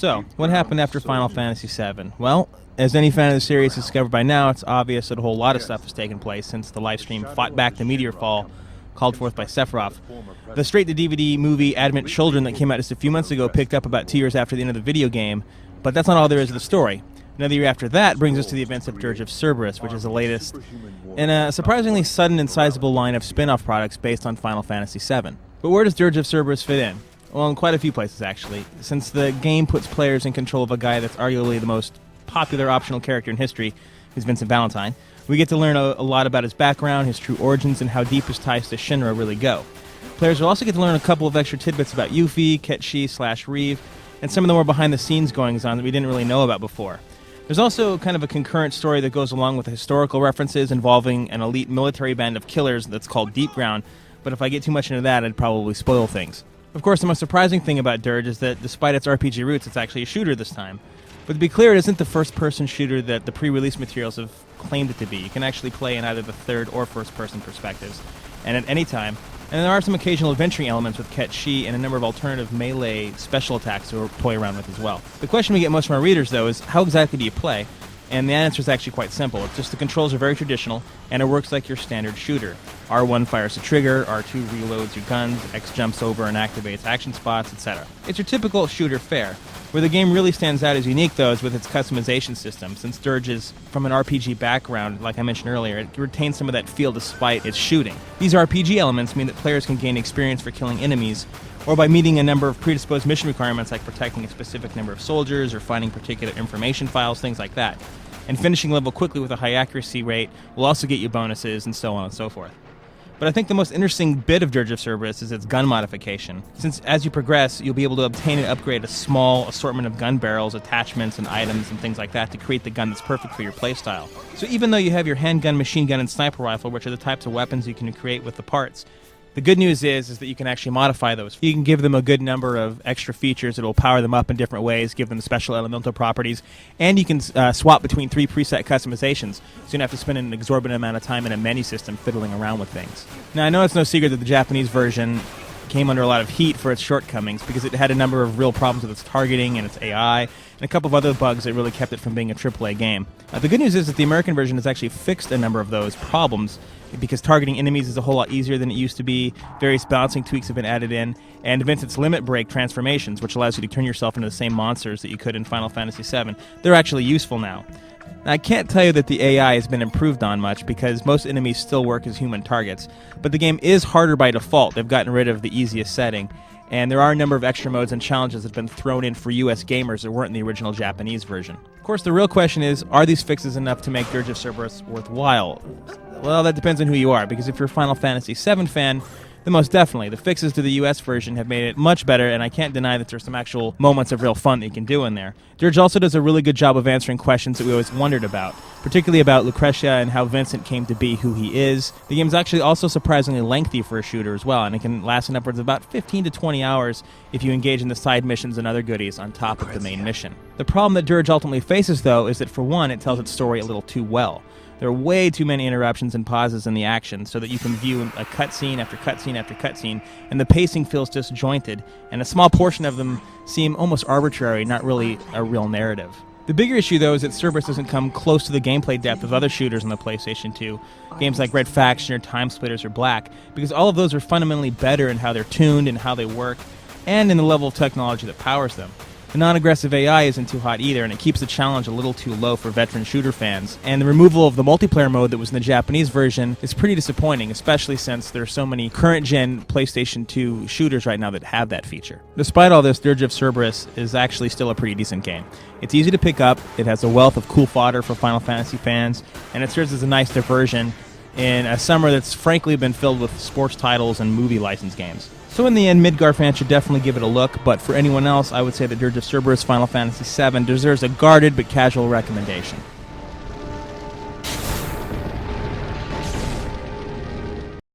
So, what happened after Final Fantasy VII? Well, as any fan of the series has discovered by now, it's obvious that a whole lot of stuff has taken place since the livestream fought back the meteor fall called forth by Sephiroth. The straight-to-DVD movie Advent Children that came out just a few months ago picked up about 2 years after the end of the video game, but that's not all there is to the story. Another year after that brings us to the events of Dirge of Cerberus, which is the latest in a surprisingly sudden and sizable line of spin-off products based on Final Fantasy VII. But where does Dirge of Cerberus fit in? Well, in quite a few places, actually, since the game puts players in control of a guy that's arguably the most popular optional character in history, who's Vincent Valentine. We get to learn a lot about his background, his true origins, and how deep his ties to Shinra really go. Players will also get to learn a couple of extra tidbits about Yuffie, Ketchi/Reeve, and some of the more behind-the-scenes goings-on that we didn't really know about before. There's also kind of a concurrent story that goes along with the historical references involving an elite military band of killers that's called Deep Ground, but if I get too much into that, I'd probably spoil things. Of course, the most surprising thing about Dirge is that despite its RPG roots, it's actually a shooter this time. But to be clear, it isn't the first-person shooter that the pre-release materials have claimed it to be. You can actually play in either the third or first-person perspectives, and at any time. And there are some occasional adventuring elements with Ketchi and a number of alternative melee special attacks to toy around with as well. The question we get most from our readers, though, is how exactly do you play? And the answer is actually quite simple. It's just the controls are very traditional, and it works like your standard shooter. R1 fires the trigger, R2 reloads your guns, X jumps over and activates action spots, etc. It's your typical shooter fare. Where the game really stands out as unique, though, is with its customization system. Since Dirge is from an RPG background, like I mentioned earlier, it retains some of that feel despite its shooting. These RPG elements mean that players can gain experience for killing enemies, or by meeting a number of predisposed mission requirements like protecting a specific number of soldiers or finding particular information files, things like that. And finishing level quickly with a high accuracy rate will also get you bonuses, and so on and so forth. But I think the most interesting bit of Dirge of Cerberus is its gun modification, since as you progress, you'll be able to obtain and upgrade a small assortment of gun barrels, attachments, and items and things like that to create the gun that's perfect for your playstyle. So even though you have your handgun, machine gun, and sniper rifle, which are the types of weapons you can create with the parts, the good news is that you can actually modify those. You can give them a good number of extra features that will power them up in different ways, give them special elemental properties, and you can swap between 3 preset customizations, so you don't have to spend an exorbitant amount of time in a menu system fiddling around with things. Now, I know it's no secret that the Japanese version came under a lot of heat for its shortcomings because it had a number of real problems with its targeting and its AI, and a couple of other bugs that really kept it from being a AAA game. The good news is that the American version has actually fixed a number of those problems because targeting enemies is a whole lot easier than it used to be, various balancing tweaks have been added in, and Vincent's limit break transformations, which allows you to turn yourself into the same monsters that you could in Final Fantasy VII, they're actually useful now. Now, I can't tell you that the AI has been improved on much because most enemies still work as human targets, but the game is harder by default. They've gotten rid of the easiest setting, and there are a number of extra modes and challenges that have been thrown in for US gamers that weren't in the original Japanese version. Of course, the real question is, are these fixes enough to make Dirge of Cerberus worthwhile? Well, that depends on who you are, because if you're a Final Fantasy VII fan, then most definitely. The fixes to the US version have made it much better, and I can't deny that there's some actual moments of real fun that you can do in there. Dirge also does a really good job of answering questions that we always wondered about, particularly about Lucretia and how Vincent came to be who he is. The game's actually also surprisingly lengthy for a shooter as well, and it can last in upwards of about 15 to 20 hours if you engage in the side missions and other goodies on top of the main mission. The problem that Dirge ultimately faces, though, is that for one, it tells its story a little too well. There are way too many interruptions and pauses in the action so that you can view a cutscene after cutscene after cutscene, and the pacing feels disjointed, and a small portion of them seem almost arbitrary, not really a real narrative. The bigger issue, though, is that Cerberus doesn't come close to the gameplay depth of other shooters on the PlayStation 2, games like Red Faction or Time Splitters or Black, because all of those are fundamentally better in how they're tuned and how they work, and in the level of technology that powers them. The non-aggressive AI isn't too hot either, and it keeps the challenge a little too low for veteran shooter fans. And the removal of the multiplayer mode that was in the Japanese version is pretty disappointing, especially since there are so many current-gen PlayStation 2 shooters right now that have that feature. Despite all this, Dirge of Cerberus is actually still a pretty decent game. It's easy to pick up, it has a wealth of cool fodder for Final Fantasy fans, and it serves as a nice diversion in a summer that's frankly been filled with sports titles and movie license games. So in the end, Midgar fans should definitely give it a look, but for anyone else, I would say that Dirge of Cerberus Final Fantasy VII deserves a guarded but casual recommendation.